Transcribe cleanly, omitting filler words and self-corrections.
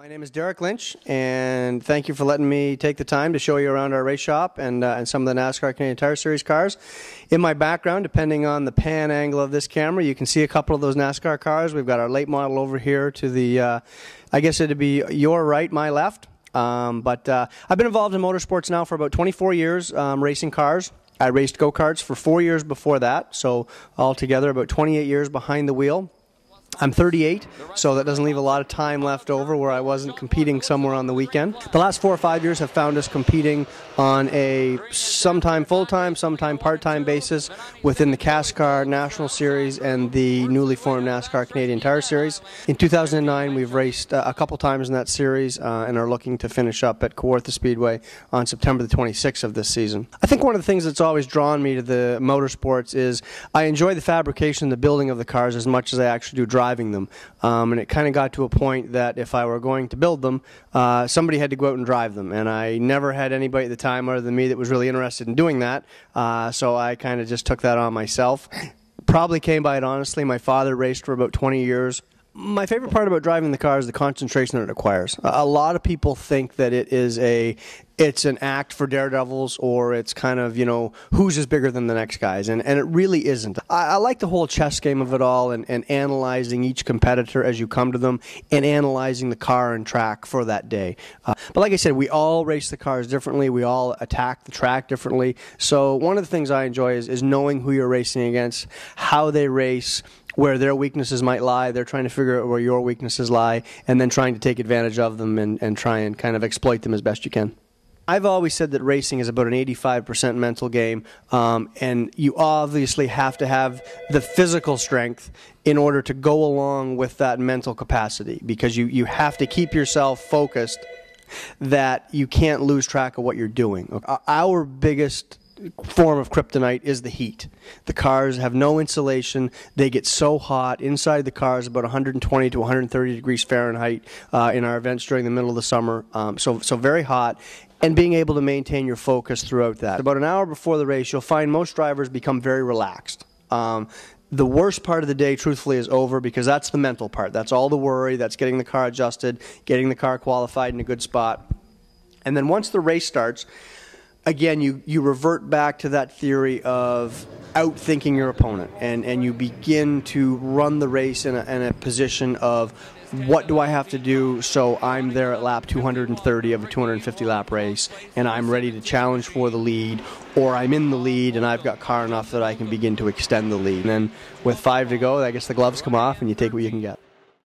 My name is Derek Lynch, and thank you for letting me take the time to show you around our race shop and some of the NASCAR Canadian Tire Series cars. In my background, depending on the pan angle of this camera, you can see a couple of those NASCAR cars. We've got our late model over here to the, I guess it'd be your right, my left. I've been involved in motorsports now for about 24 years, racing cars. I raced go-karts for 4 years before that, so altogether about 28 years behind the wheel. I'm 38, so that doesn't leave a lot of time left over where I wasn't competing somewhere on the weekend. The last 4 or 5 years have found us competing on a sometime full-time, sometime part-time basis within the NASCAR National Series and the newly formed NASCAR Canadian Tire Series. In 2009, we've raced a couple times in that series and are looking to finish up at Kawartha Speedway on September the 26th of this season. I think one of the things that's always drawn me to the motorsports is I enjoy the fabrication and the building of the cars as much as I actually do driving them, and it kind of got to a point that if I were going to build them, somebody had to go out and drive them, and I never had anybody at the time other than me that was really interested in doing that, so I kind of just took that on myself. Probably came by it honestly. My father raced for about 20 years. My favorite part about driving the car is the concentration that it requires. A lot of people think that it's an act for daredevils, or it's kind of, you know, who's is bigger than the next guys, and it really isn't. I like the whole chess game of it all, and analyzing each competitor as you come to them, and analyzing the car and track for that day. But like I said, we all race the cars differently, we all attack the track differently, so one of the things I enjoy is knowing who you're racing against, how they race, where their weaknesses might lie. They're trying to figure out where your weaknesses lie, and then trying to take advantage of them and try and kind of exploit them as best you can. I've always said that racing is about an 85% mental game, and you obviously have to have the physical strength in order to go along with that mental capacity, because you have to keep yourself focused that you can't lose track of what you're doing. Our biggest form of kryptonite is the heat. The cars have no insulation. They get so hot. Inside the cars about 120 to 130 degrees Fahrenheit in our events during the middle of the summer. So very hot. And being able to maintain your focus throughout that. About an hour before the race, you'll find most drivers become very relaxed. The worst part of the day, truthfully, is over, because that's the mental part. That's all the worry. That's getting the car adjusted, getting the car qualified in a good spot. And then once the race starts, again, you revert back to that theory of outthinking your opponent, and you begin to run the race in a position of, what do I have to do so I'm there at lap 230 of a 250 lap race, and I'm ready to challenge for the lead, or I'm in the lead and I've got car enough that I can begin to extend the lead. And then with 5 to go, I guess the gloves come off and you take what you can get.